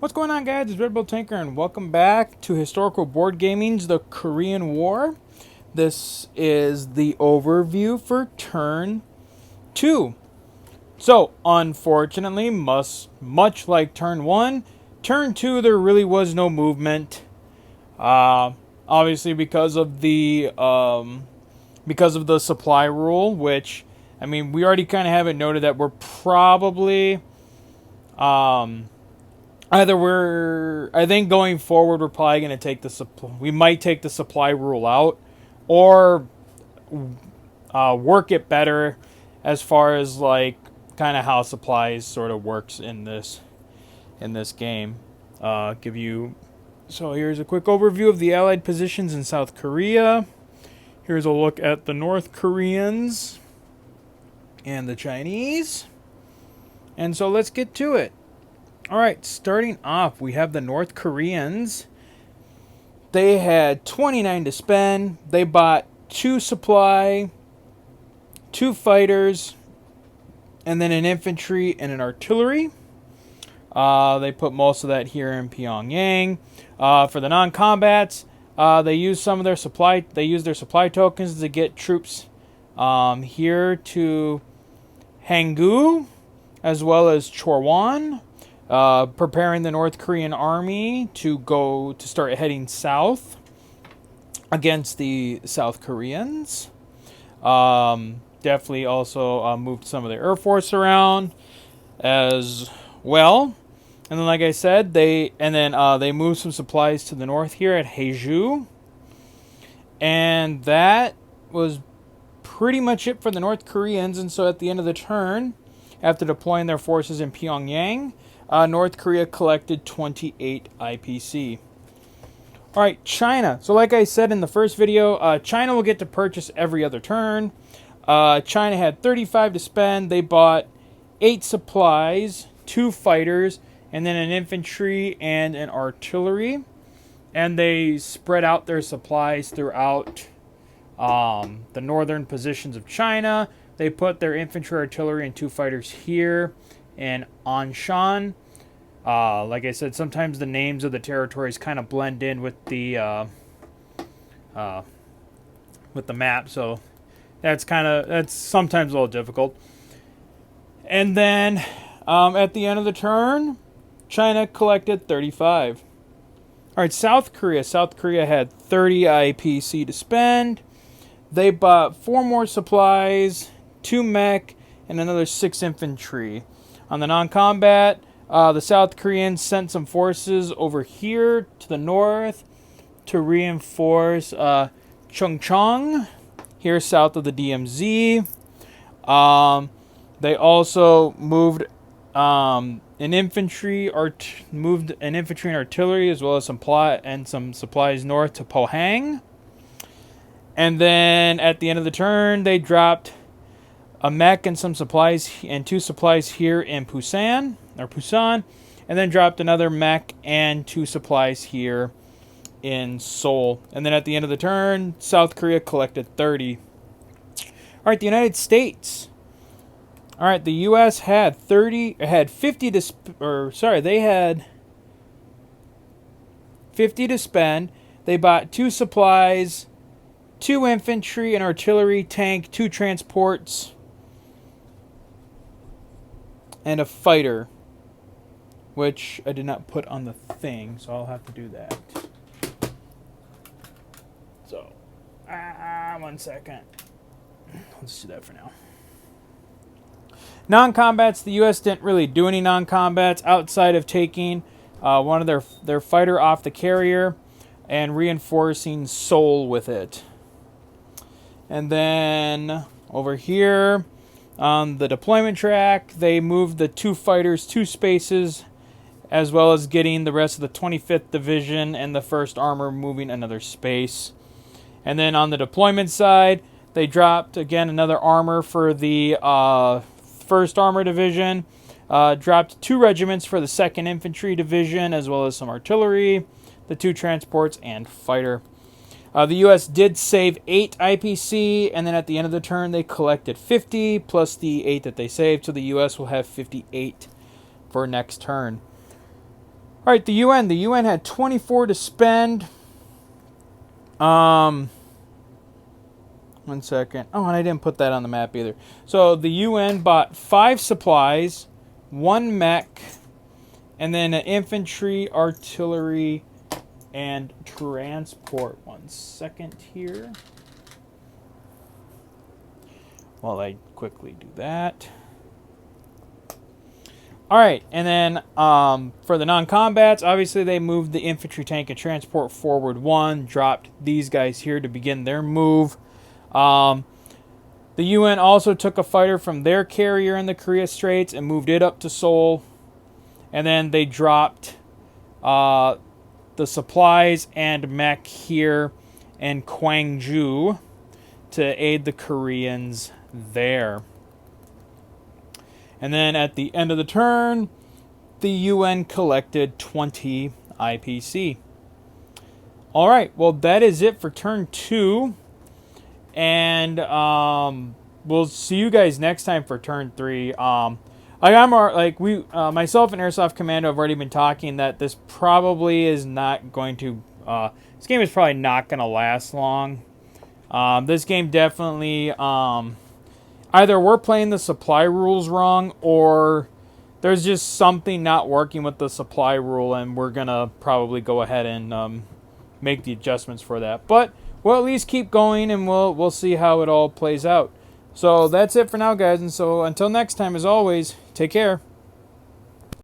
What's going on, guys? It's Red Bull Tanker, and welcome back to Historical Board Gaming's The Korean War. This is the overview for Turn 2. So, unfortunately, much like Turn 1, Turn 2 there really was no movement. Obviously because of the supply rule, which, I mean, we already kind of have it noted that we're probably... I think going forward, we're probably going to take we might take the supply rule out, or work it better as far as like kind of how supplies sort of works in this game. So here's a quick overview of the Allied positions in South Korea. Here's a look at the North Koreans and the Chinese. And so let's get to it. Alright, starting off, we have the North Koreans. They had 29 to spend. They bought 2 supply, 2 fighters, and then an infantry and an artillery. They put most of that here in Pyongyang. For the non-combats, they used some of their supply. They used their supply tokens to get troops here to Hanggu, as well as Chorwan. Preparing the North Korean army to start heading south against the South Koreans. Definitely also moved some of the Air Force around as well. And then, like I said, they moved some supplies to the north here at Haeju. And that was pretty much it for the North Koreans. And so at the end of the turn, after deploying their forces in Pyongyang, North Korea collected 28 IPC. Alright, China. So like I said in the first video, China will get to purchase every other turn. China had 35 to spend. They bought 8 supplies, 2 fighters, and then an infantry and an artillery. And they spread out their supplies throughout the northern positions of China. They put their infantry, artillery, and 2 fighters here in Anshan. Like I said, sometimes the names of the territories kind of blend in with the map, so that's sometimes a little difficult. And then at the end of the turn, China collected 35. All right, South Korea. South Korea had 30 IPC to spend. They bought 4 more supplies, 2 mech, and another 6 infantry. On the non-combat, the South Koreans sent some forces over here to the north to reinforce Chungcheong, here south of the DMZ. They also moved an infantry and artillery, as well as some supplies north to Pohang. And then at the end of the turn, they dropped a mech and some supplies and 2 supplies here in Busan, and then dropped another mech and 2 supplies here in Seoul. And then at the end of the turn, South Korea collected 30. All right, the United States. All right, the U.S. had 50 to spend. They bought 2 supplies, 2 infantry and artillery, tank, 2 transports, and a fighter, which I did not put on the thing, so I'll have to do that. So, 1 second. Let's do that for now. Non-combats, the U.S. didn't really do any non-combats outside of taking one of their fighter off the carrier and reinforcing Seoul with it. And then over here on the deployment track, they moved the 2 fighters 2 spaces, as well as getting the rest of the 25th Division and the 1st Armor moving another space. And then on the deployment side, they dropped again another armor for the 1st Armor Division, dropped 2 regiments for the 2nd Infantry Division, as well as some artillery, the 2 transports, and fighter. The U.S. did save 8 IPC, and then at the end of the turn, they collected 50, plus the 8 that they saved, so the U.S. will have 58 for next turn. All right, the UN. The UN had 24 to spend. 1 second. Oh, and I didn't put that on the map either. So the UN bought 5 supplies, 1 mech, and then an infantry, artillery, and transport. 1 second here. While I quickly do that. Alright, and then for the non-combats, obviously they moved the infantry, tank, and transport forward 1, dropped these guys here to begin their move. The UN also took a fighter from their carrier in the Korea Straits and moved it up to Seoul. And then they dropped the supplies and mech here in Gwangju to aid the Koreans there. And then at the end of the turn, the UN collected 20 IPC. Alright, well that is it for turn 2. And we'll see you guys next time for turn 3. Myself and Airsoft Commando have already been talking that this probably is not going to, this game is probably not going to last long. This game definitely, either we're playing the supply rules wrong, or there's just something not working with the supply rule, and we're going to probably go ahead and make the adjustments for that. But we'll at least keep going, and we'll see how it all plays out. So that's it for now, guys, and so until next time, as always, take care.